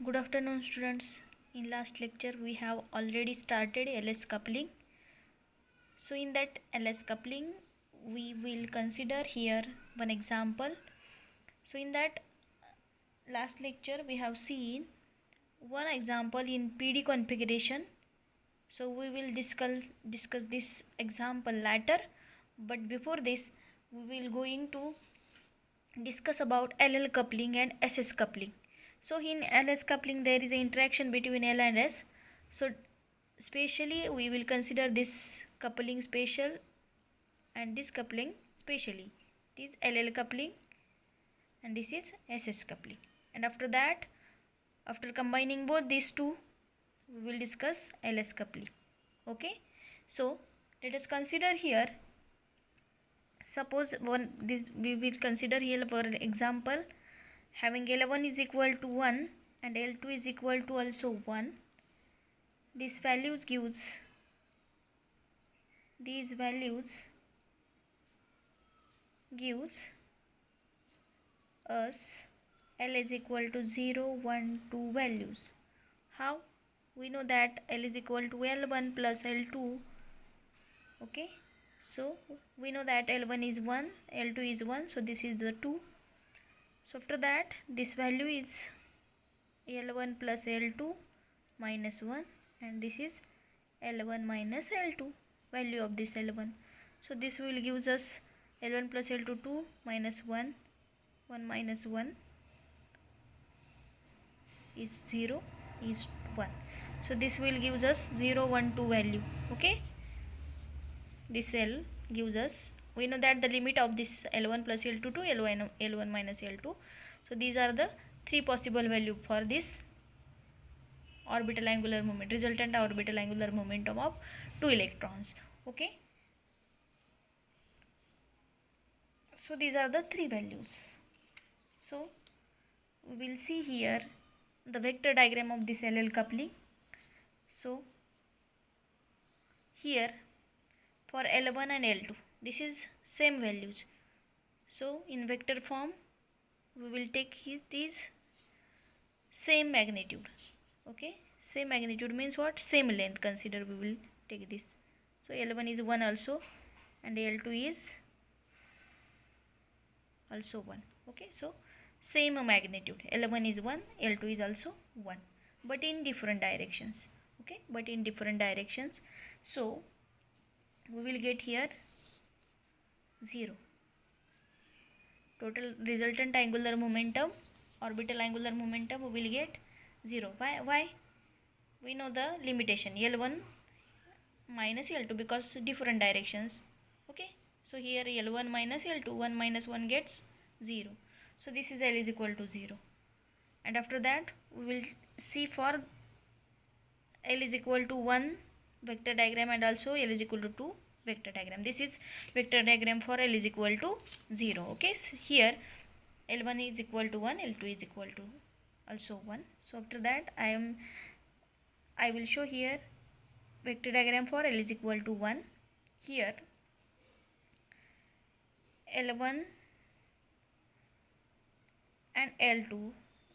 Good afternoon, students. In last lecture, we have already started LS coupling. So, in that LS coupling, we will consider here one example. So, in that last lecture, we have seen one example in PD configuration. So, we will discuss this example later. But before this, we will going to discuss about LL coupling and SS coupling. So in LS coupling there is an interaction between L and S. So spatially we will consider this coupling spatial and this coupling spatially. This LL coupling and this is SS coupling. And after that, after combining both these two, we will discuss LS coupling. Okay. So let us consider here. Suppose we will consider here for example having L1 is equal to 1 and L2 is equal to also 1. These values gives us L is equal to 0, 1, 2 values. How? We know that L is equal to L1 plus L2. Okay. So we know that L1 is 1, L2 is 1. So this is the 2. So after that this value is L1 plus L2 minus 1 and this is L1 minus L2 value of this L1. So this will gives us L1 plus L2 2 minus 1 minus 1 is 0 is 1. So this will gives us 0 1 2 value. Okay, this L gives us, we know that the limit of this L1 plus L2 to L1 minus L2. So these are the three possible value for this orbital angular moment, resultant orbital angular momentum of two electrons. Okay, so these are the three values. So we will see here the vector diagram of this LL coupling. So here for L1 and L2 this is same values. So in vector form we will take it is same magnitude. Okay, same magnitude means what? Same length consider we will take this. So L1 is 1 also and L2 is also 1. Okay, so same magnitude, L1 is 1, L2 is also 1, but in different directions. Okay, but in different directions. So we will get here 0. Total resultant angular momentum, orbital angular momentum we will get 0. Why? We know the limitation L1 minus L2 because different directions. Okay, so here L1 minus L2, 1 minus 1 gets 0. So this is L is equal to 0. And after that we will see for L is equal to 1 vector diagram and also L is equal to 2 vector diagram. This is vector diagram for L is equal to 0. Okay, so here L1 is equal to 1, L2 is equal to also 1. So after that I will show here vector diagram for L is equal to 1. Here L1 and L2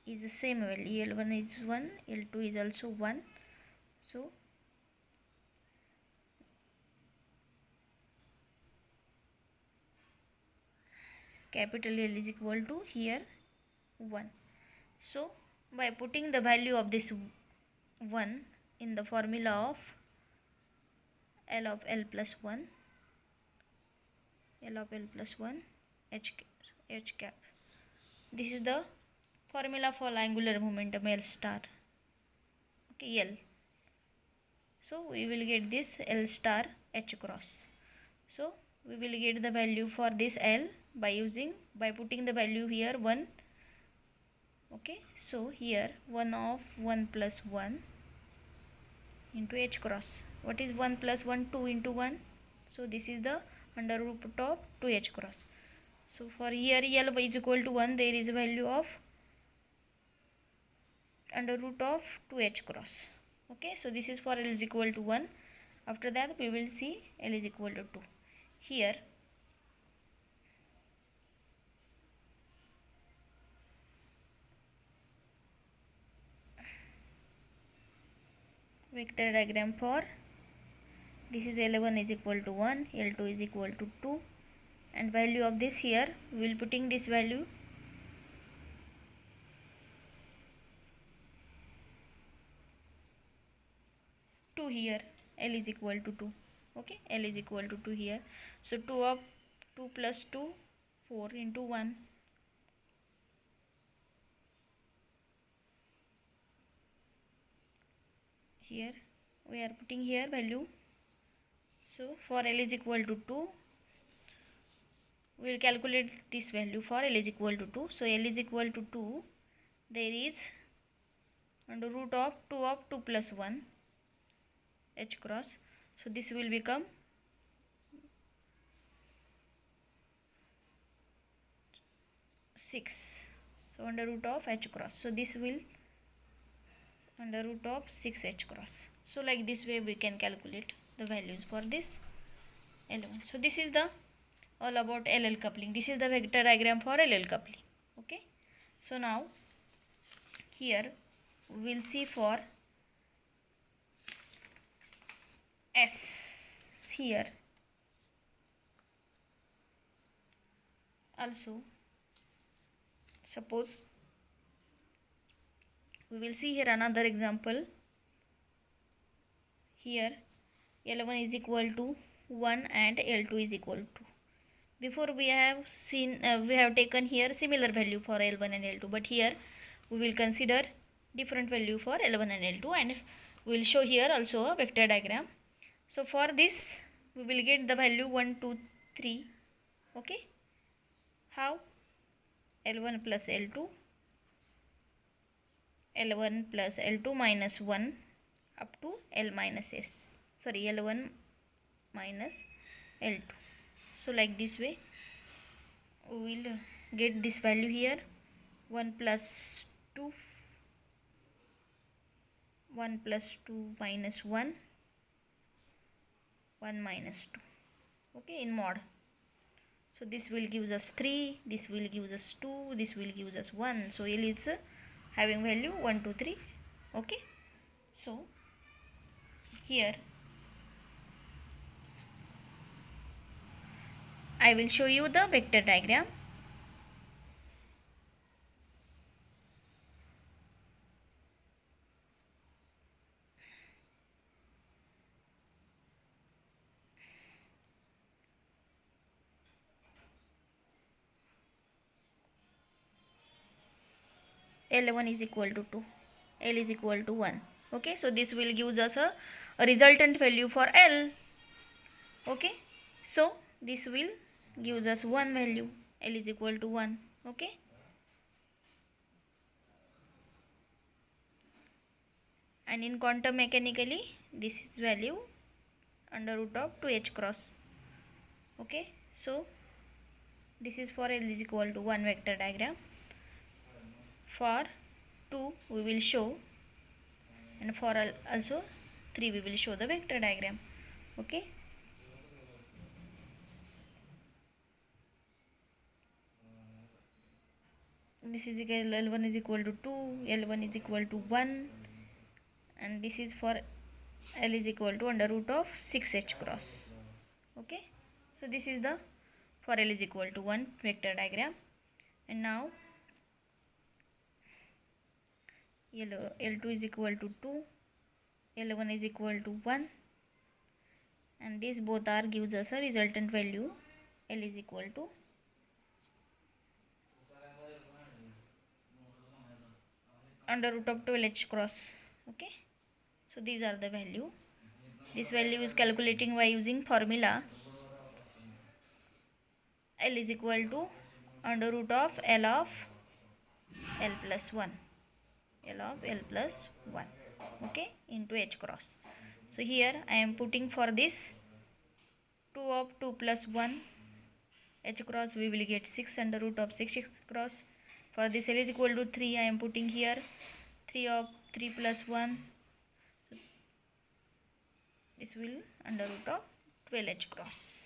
is the same value. L1 is 1, L2 is also 1. So capital L is equal to here 1. So by putting the value of this 1 in the formula of L of L plus 1, L of L plus 1 H cap. This is the formula for angular momentum L star. Okay, L. So we will get this L star H cross. So we will get the value for this L by putting the value here 1. Okay, so here 1 of 1 plus 1 into H cross. What is 1 plus 1? 2 into 1. So this is the under root of 2H cross. So for here L is equal to 1, there is a value of under root of 2H cross. Okay, so this is for L is equal to 1. After that we will see L is equal to 2. Here vector diagram for this is L1 is equal to 1, L2 is equal to 2, and value of this here we will putting this value two here, L is equal to 2. Okay, L is equal to 2 here. So 2 of 2 plus 2, 4 into 1. Here we are putting here value. So for L is equal to 2, we will calculate this value for L is equal to 2. So L is equal to 2, there is under root of 2 plus 1 h cross. So this will become 6. So under root of h cross. So this will under root of 6 h cross. So like this way we can calculate the values for this L1. So this is the all about LL coupling. This is the vector diagram for LL coupling. Okay. So now here we will see for S here also. Suppose we will see here another example. Here L1 is equal to 1 and L2 is equal to. Before we have seen we have taken here similar value for L1 and L2, but here we will consider different value for L1 and L2, and we will show here also a vector diagram. So for this we will get the value 1, 2, 3. Okay, how? L1 plus L2, L1 plus L2 minus 1 up to L minus S. Sorry, L1 minus L2. So like this way we will get this value here 1 plus 2, 1 plus 2 minus 1, 1 minus 2. Okay, in mod. So this will give us 3, this will give us 2, this will give us 1. So L is having value 1, 2, 3. Okay, so here I will show you the vector diagram. L1 is equal to 2, L is equal to 1. Okay, so this will give us a resultant value for L. Okay, so this will give us one value, L is equal to 1. Okay, and in quantum mechanically this is value under root of 2h cross. Okay, so this is for L is equal to 1 vector diagram. For 2 we will show, and for also 3 we will show the vector diagram. Okay, this is equal L1 is equal to 2, L1 is equal to 1, and this is for L is equal to under root of 6h cross. Okay, so this is the for L is equal to 1 vector diagram. And now L2 is equal to 2, L1 is equal to 1, and these both are gives us a resultant value L is equal to under root of 12h cross. Okay, so these are the value. This value is calculating by using formula L is equal to under root of L of L plus 1, L of L plus 1, okay, into h cross. So here I am putting for this 2 of 2 plus 1 h cross, we will get 6 under root of 6 h cross. For this L is equal to 3, I am putting here 3 of 3 plus 1, this will under root of 12 h cross.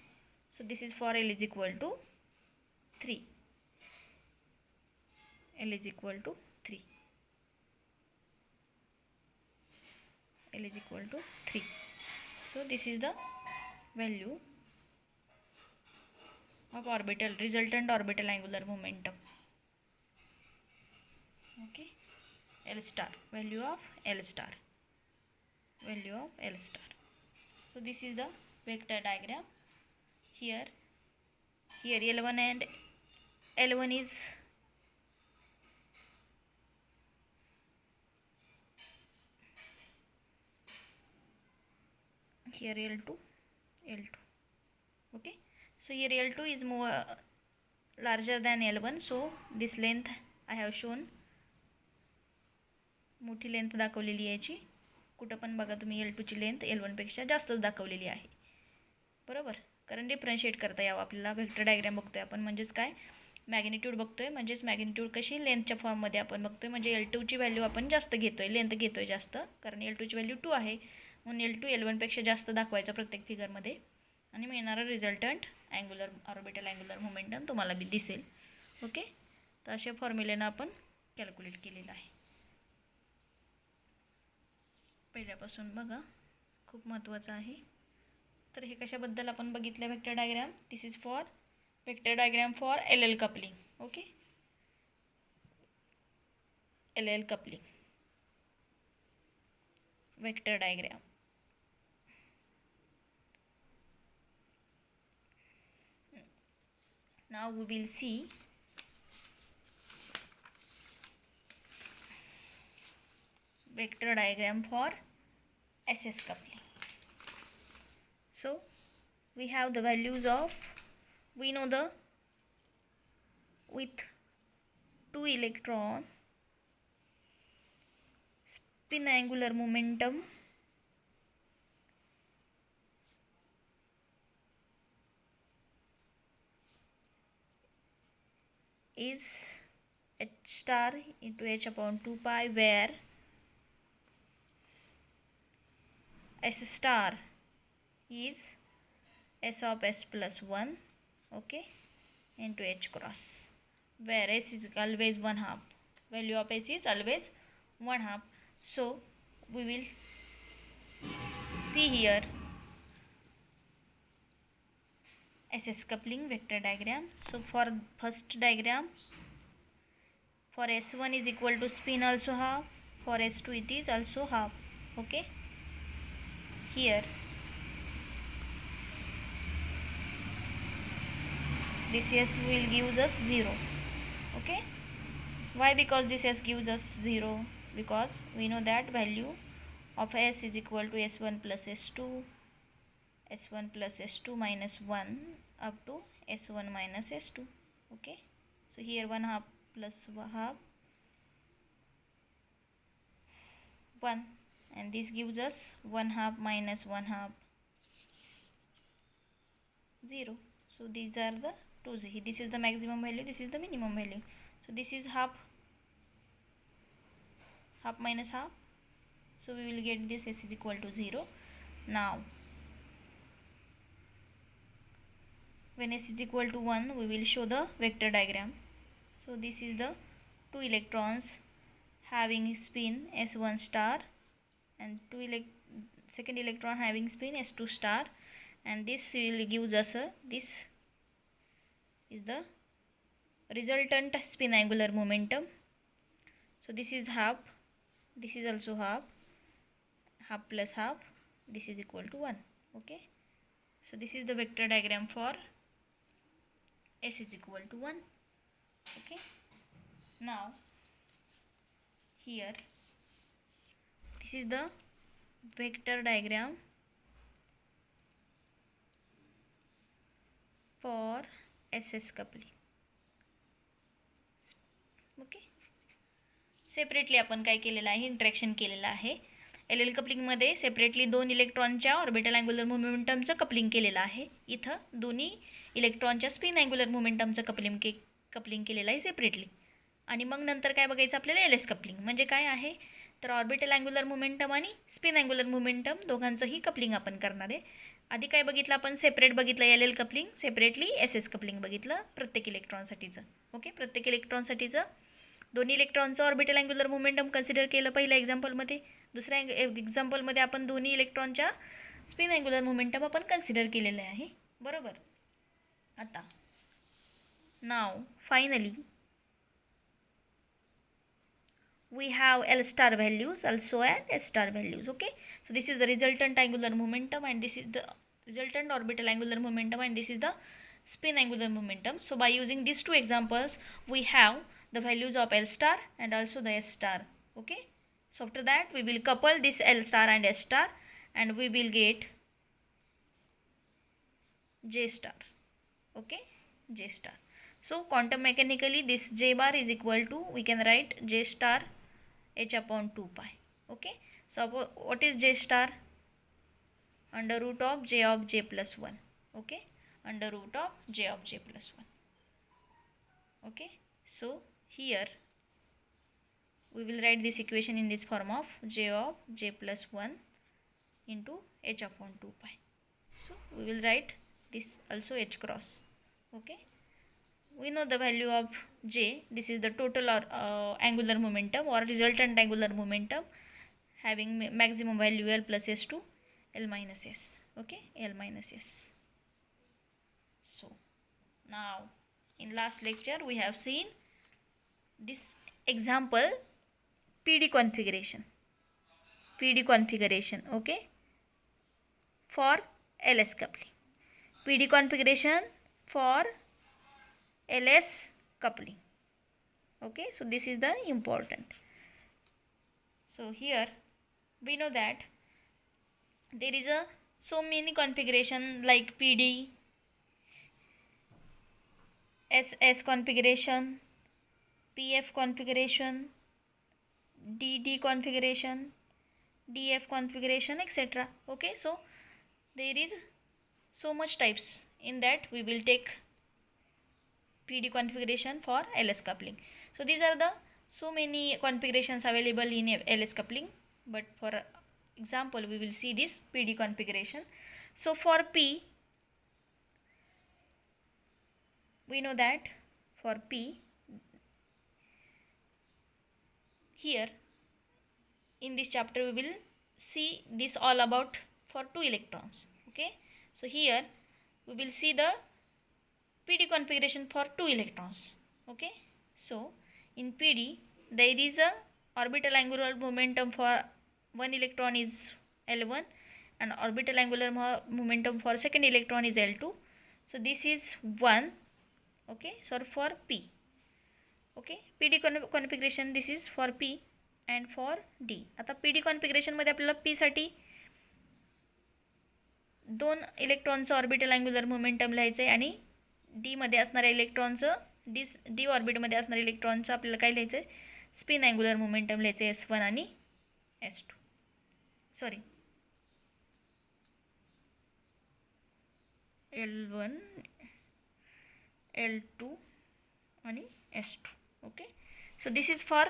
So this is for L is equal to 3, L is equal to 3, L is equal to 3. So this is the value of resultant orbital angular momentum. Okay, L star, value of L star. So this is the vector diagram. Here L1 and L1 is here L2. Okay, so here L2 is more larger than L1, so this length I have shown. मोठी length दाखवलेली आहे याची. कुठं पण बघा तुम्ही L2ची length L1पेक्षा जास्तच दाखवलेली आहे, बरोबर. कारण डिफरन्शिएट करता यावं आपल्याला. व्हेक्टर डायग्राम बघतोय आपण, म्हणजेच काय, मॅग्निट्यूड बघतोय, म्हणजेच मॅग्निट्यूड कशी लेंथच्या फॉर्ममध्ये आपण बघतोय. म्हणजे L2ची व्हॅल्यू आपण जास्त घेतोय, लेंथ घेतोय जास्त, कारण L2ची व्हॅल्यू 2 आहे, म्हणून L2 L1पेक्षा जास्त दाखवायचा प्रत्येक फिगरमध्ये. आणि मिळणारा रिझल्टंट ऑर्बिटल अँग्युलर मोमेंटम तुम्हाला बी दिसेल. ओके, तर अशा फॉर्म्युलेनं आपण कॅल्क्युलेट केलेलं आहे. पहिल्यापासून बघा, खूप महत्त्वाचं आहे. तर हे कशाबद्दल आपण बघितलं vector diagram. This is for vector diagram for LL coupling. Okay, LL coupling vector diagram. Now we will see vector diagram for SS coupling. So we have the values of, we know the with 2 electron spin angular momentum is h star into h upon 2 pi, where s star is s of s plus 1, okay, into h cross, where s is always 1/2. Value of s is always 1/2. So we will see here SS coupling vector diagram. So for first diagram, for S1 is equal to spin also half, for S2 it is also half. Okay, here this S will gives us 0. Okay, why? Because this S gives us 0, because we know that value of S is equal to S1 plus S2, S1 plus S2 minus 1 up to S1 minus S2. Okay, so here 1/2 plus 1/2 1, and this gives us 1/2 minus 1/2 0. So these are the two. This is the maximum value, this is the minimum value. So this is half minus half, so we will get this S is equal to 0. Now when S is equal to 1, we will show the vector diagram. So this is the 2 electrons having spin S1 star, and second electron having spin S2 star, and this will gives us this is the resultant spin angular momentum. So this is half, this is also half plus half, this is equal to 1. Okay, so this is the vector diagram for S is equal to 1. Okay, now here this is the vector diagram for SS coupling. Okay, separately आपण काय केलेलं आहे, interaction केलेलं आहे. LL कपलिंगमध्ये separately 2 इलेक्ट्रॉनच्या orbital angular मोमेंटमचं coupling केलेलं आहे. इथं दोन्ही इलेक्ट्रॉनच्या स्पिन अँग्युलर मोमेंटमचं कपलिंग केलेलं आहे सेपरेटली. आणि मग नंतर काय बघायचं आपल्याला, LS कपलिंग म्हणजे काय आहे, तर ऑर्बिटल अँग्युलर मोमेंटम आणि स्पिन अँग्युलर मोमेंटम दोघांचंही कपलिंग आपण करणार आहे. आधी काय बघितलं आपण, सेपरेट बघितलं LL coupling, separately SS coupling बघितलं प्रत्येक इलेक्ट्रॉनसाठीचं. ओके, प्रत्येक इलेक्ट्रॉनसाठीचं दोन्ही इलेक्ट्रॉनचं ऑर्बिटल अँग्युलर मोमेंटम कन्सिडर केलं पहिल्या एक्झाम्पलमध्ये. दुसऱ्या एक्झाम्पलमध्ये आपण दोन्ही इलेक्ट्रॉनच्या स्पिन अँग्युलर मोमेंटम आपण कन्सिडर केलेलं आहे. बरोबर. आता नाव finally we have L star values also and S star values. Okay, so this is the resultant angular momentum and this is the resultant orbital angular momentum and this is the spin angular momentum. So by using these two examples we have the values of L star and also the S star. Okay, so after that we will couple this L star and S star and we will get J star. Okay, J star. So quantum mechanically this J bar is equal to, we can write J star h upon 2 pi. Okay, so what is J star? Under root of J of J plus 1. Okay, under root of J of J plus 1. Okay, so here we will write this equation in this form of J of J plus 1 into h upon 2 pi. So we will write this also h cross. Okay, we know the value of J. This is the total or angular momentum or resultant angular momentum having maximum value L plus S to L minus S. Okay, L minus S. So now in last lecture we have seen this example PD configuration. Okay, for LS coupling. PD configuration for LS coupling. Okay, so this is the important. So here we know that there is a so many configuration like PD, SS configuration, PF configuration, DD configuration, DF configuration, etc. Okay, so there is so much types. In that we will take PD configuration for LS coupling. So these are the so many configurations available in LS coupling, but for example we will see this PD configuration. So for P, we know that for P, here in this chapter we will see this all about for 2 electrons. Okay, so here we will see the PD configuration for 2 electrons. Okay, so in PD there is a orbital angular momentum for one electron is L1 and orbital angular momentum for second electron is L2. So this is 1. Okay, so for P. Okay, PD configuration this is for P and for D. आता PD configuration मध्ये आपल्याला P साठी 2 इलेक्ट्रॉनचं orbital angular momentum लिहायचं आहे आणि D मध्ये असणाऱ्या इलेक्ट्रॉनचं D ऑर्बिटमध्ये असणाऱ्या इलेक्ट्रॉनचं आपल्याला काय लिहायचं आहे, स्पिन अँग्युलर मोमेंटम लिहायचं आहे S1 आणि S2. सॉरी, L1, L2 आणि S2. Okay, so this is for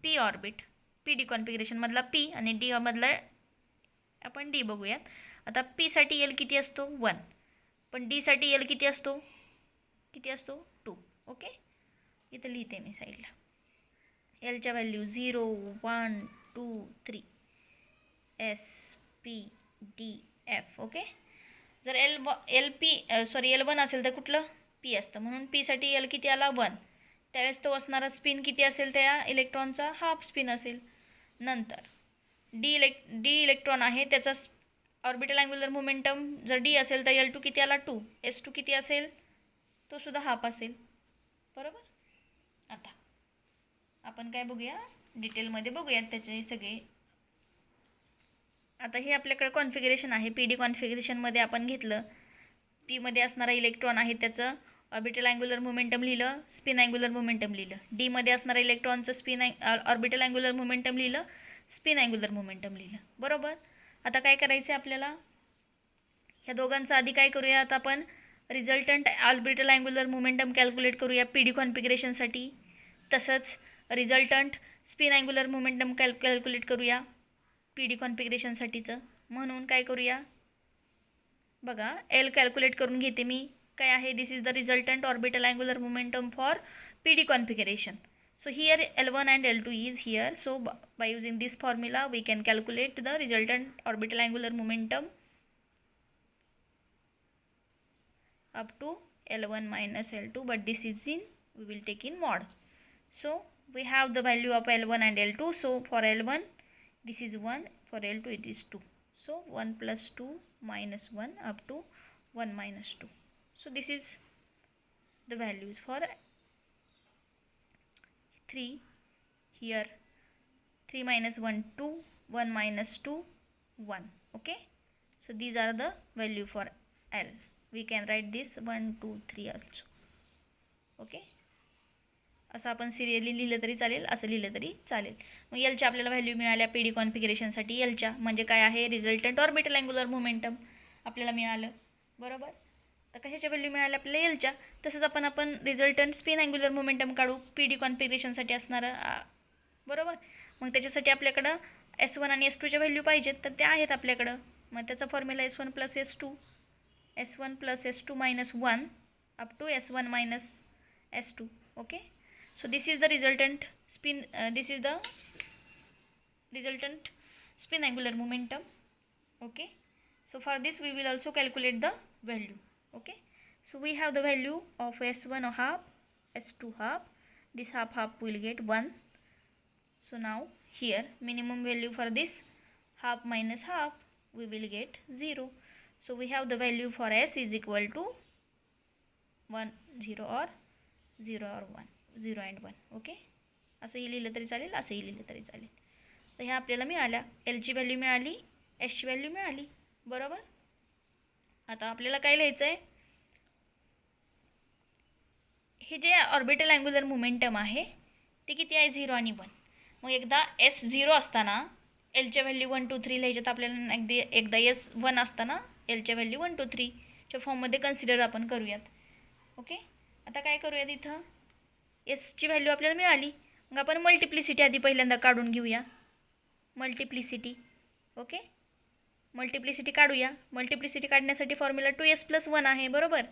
P orbit. PD कॉन्फिगरेशनमधला P आणि D मधला आपण D बघूयात. आता P साठी L किती असतो 1, पण D साठी L किती असतो 2. ओके, इथं लिहिते मी साईडला. Lच्या value 0, 1, 2, 3 S P D F. Okay, जर L1 असेल तर कुठलं P असतं, म्हणून P साठी L किती आला 1. त्यावेळेस तो असणारा स्पिन किती असेल त्या इलेक्ट्रॉनचा, हाफ स्पिन असेल. नंतर डी इलेक्ट्रॉन आहे त्याचा ऑर्बिटल अँग्युलर मोमेंटम जर D असेल तर L2 किती आला 2, S2 किती असेल तो सुद्धा हाफ असेल. बरोबर. आता आपण काय बघूया, डिटेलमध्ये बघूयात त्याचे सगळे. आता हे आपल्याकडे कॉन्फिगरेशन आहे. PD कॉन्फिगरेशनमध्ये आपण घेतलं Pमध्ये असणारा इलेक्ट्रॉन आहे त्याचं ऑर्बिटल अँग्युलर मोमेंटम लिहिलं, स्पिन अँग्युलर मोमेंटम लिहिलं. Dमध्ये असणारा इलेक्ट्रॉनचं ऑर्बिटल अँग्युलर मोमेंटम लिहिलं, स्पिन अँग्युलर मोमेंटम लिहिलं. बरोबर. आता काय करायचं आहे आपल्याला, ह्या दोघांचं आधी काय करूया, आता आपण resultant orbital angular momentum calculate करूया PD कॉन्फिगरेशनसाठी. तसंच resultant spin angular momentum calculate करूया PD कॉन्फिगरेशनसाठीचं. म्हणून काय करूया बघा, L कॅल्क्युलेट करून घेते मी. काय आहे, this is the resultant orbital angular momentum for PD configuration. So here L1 and L2 is here. So by using this formula we can calculate the resultant orbital angular momentum up to L1 minus L2, but this is in, we will take in mod. So we have the value of L1 and L2. So for L1 this is 1, for L2 it is 2. So 1 plus 2 minus 1 up to 1 minus 2. So this is the values for 3. Here 3 minus 1 2, 1 minus 2 1. Okay, so these are the value for L. We can write this 1 2 3 also. Okay, असं आपण serially लिहिलं तरी चालेल, असं लिहिलं तरी चालेल. मग एलच्या आपल्याला व्हॅल्यू मिळाल्या पी डी कॉन्फिगरेशनसाठी. एलच्या म्हणजे काय आहे, रिझल्टंट ऑर्बिटल अँग्युलर मोमेंटम आपल्याला मिळालं. बरोबर, तर कशाच्या व्हॅल्यू मिळाल्या आपल्याला एलच्या. तसंच आपण रिझल्टंट स्पिन अँग्युलर मोमेंटम काढू पी डी कॉन्फिगरेशनसाठी असणारं. बरोबर, मग त्याच्यासाठी आपल्याकडं S1 आणि S2च्या व्हॅल्यू पाहिजेत, तर त्या आहेत आपल्याकडं. मग त्याचा formula S1 plus S1 plus S2 minus 1 up to S1 minus S2. Okay, so this is the resultant spin angular momentum. Okay, so for this we will also calculate the value. Okay, so we have the value of S1 half, S2 half. This half will get 1. So now here minimum value for this half minus half, we will get 0. So we have the value for S is equal to 1 0 or 0 or 1, 0 and 1. Okay, असंही लिहिलं तरी चालेल, असंही लिहिलं तरी चालेल. तर ह्या आपल्याला मिळाल्या. एलची व्हॅल्यू मिळाली, एसची व्हॅल्यू मिळाली. बरोबर, आता आपल्याला काय लिहायचं आहे, हे जे ऑर्बिटल अँग्युलर मोमेंटम आहे ते किती आहे, 0 आणि 1. मग एकदा एस 0 असताना एलच्या व्हॅल्यू 1 2 3 लिहायच्यात आपल्याला. एकदा एस 1 असताना एलच्या व्हॅल्यू 1 2 3च्या फॉर्ममध्ये कन्सिडर आपण करूयात. ओके, आता काय करूयात, इथं एसची व्हॅल्यू आपल्याला मिळाली. मग आपण मल्टिप्लिसिटी आधी पहिल्यांदा काढून घेऊया. मल्टिप्लिसिटी. ओके, मल्टिप्लिसिटी काढूया. मल्टिप्लिसिटी काढण्यासाठी फॉर्म्युला 2s प्लस 1 आहे. बरोबर,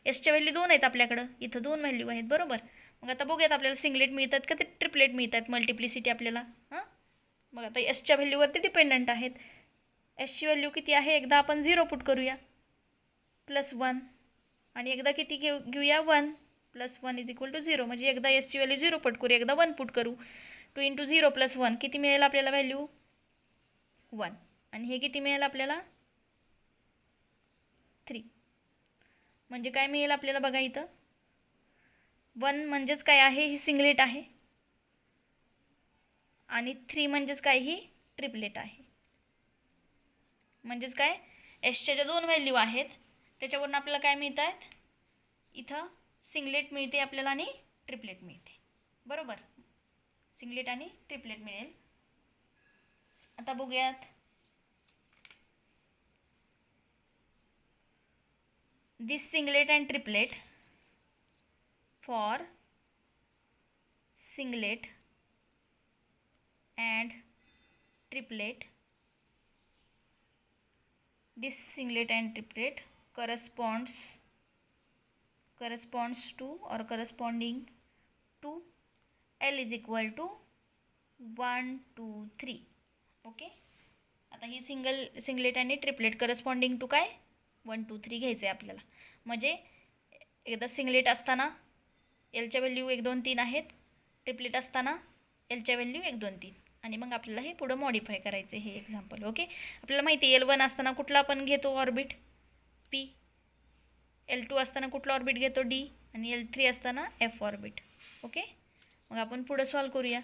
एसच्या व्हॅल्यू 2 आहेत आपल्याकडं, इथं 2 व्हॅल्यू आहेत. बरोबर, मग आता बघूयात आपल्याला सिंगलेट मिळतात का ते ट्रिपलेट मिळतात मल्टिप्लिसिटी आपल्याला. हां, मग आता एसच्या व्हॅल्यूवरती डिपेंडंट आहेत. एसची व्हॅल्यू किती आहे, एकदा आपण 0 पुट करूया प्लस 1, आणि एकदा किती घेऊया 1 प्लस 1 इज इक्वल टू 0. म्हणजे एकदा एसची व्हॅल्यू 0 पुट करू, एकदा 1 पुट करू. 2 इंटू 0 प्लस 1 किती मिळेल आपल्याला व्हॅल्यू 1, आणि हे किती मिळेल आपल्याला 3. म्हणजे काय मिळेल आपल्याला बघा, इथं 1 म्हणजेच काय आहे, ही सिंगलेट आहे, आणि 3 म्हणजेच काय, ही ट्रिपलेट आहे. म्हणजेच काय, एसच्या ज्या 2 व्हॅल्यू आहेत त्याच्यावरून आपल्याला काय मिळत आहेत, इथं सिंगलेट मिळते आपल्याला आणि ट्रिपलेट मिळते. बरोबर, सिंगलेट आणि ट्रिपलेट मिळेल. आता बघूयात, this singlet and triplet for singlet and triplet, this singlet and triplet corresponds to or corresponding to L is equal to 1 2 3. Okay, आता ही सिंगलेट आणि ट्रिपलेट करस्पॉन्डिंग टू काय 1 2 3 घ्यायचं आहे आपल्याला. म्हणजे एकदा सिंगलेट असताना एलच्या व्हॅल्यू 1 2 3 आहेत, ट्रिपलेट असताना एलच्या व्हॅल्यू 1 2 3, आणि मग आपल्याला हे पुढं मॉडिफाय करायचं आहे हे एक्झाम्पल. ओके, आपल्याला माहिती आहे L1 असताना कुठला आपण घेतो ऑर्बिट P, L2 असताना कुठला ऑर्बिट घेतो D, आणि L3 असताना F ऑर्बिट. ओके, मग आपण पुढं सॉल्व करूया.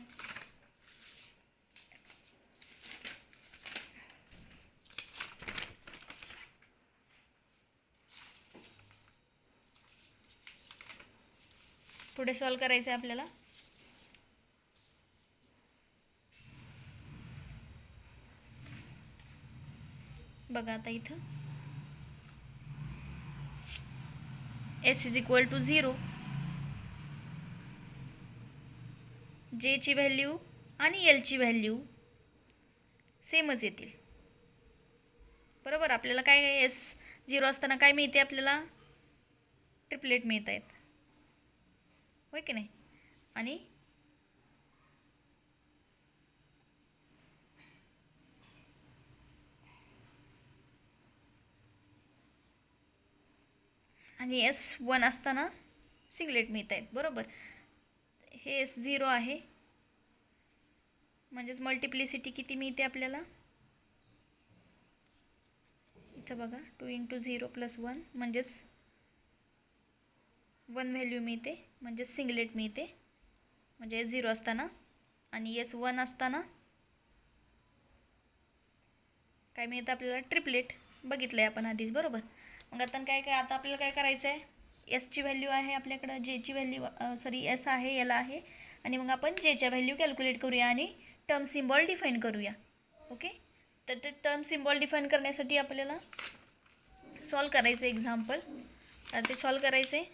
पुढे सॉल्व करायचं आहे आपल्याला. बघा आता इथं S इज इक्वल टू 0, जेची व्हॅल्यू आणि एलची व्हॅल्यू सेमच येतील. बरोबर, आपल्याला काय S 0 असताना काय मिळते आपल्याला, ट्रिपलेट मिळत आहेत, होय की नाही, आणि आणि एस 1 असताना सिंगलेट मिळत आहेत, बरोबर. हे एस 0 आहे, म्हणजेच मल्टिप्लिसिटी किती मिळते आपल्याला, इथं बघा 2 × 0 + 1 म्हणजेच 1 व्हॅल्यू मिळते, म्हणजेच सिंगलेट मिळते, म्हणजे एस 0 असताना. आणि एस 1 असताना काय मिळतं आपल्याला, ट्रिपलेट. बघितलं आहे आपण आधीच, बरोबर. मग आता आता आपल्याला काय करायचं आहे, एसची व्हॅल्यू आहे आपल्याकडं, जेची व्हॅल्यू एस आहे, याला आहे, आणि मग आपण जेच्या व्हॅल्यू कॅल्क्युलेट करूया आणि टर्म सिम्बॉल डिफाईन करूया. ओके, तर ते टर्म सिम्बॉल डिफाईन करण्यासाठी आपल्याला सॉल्व करायचं एक्झाम्पल. तर ते सॉल्व करायचं आहे.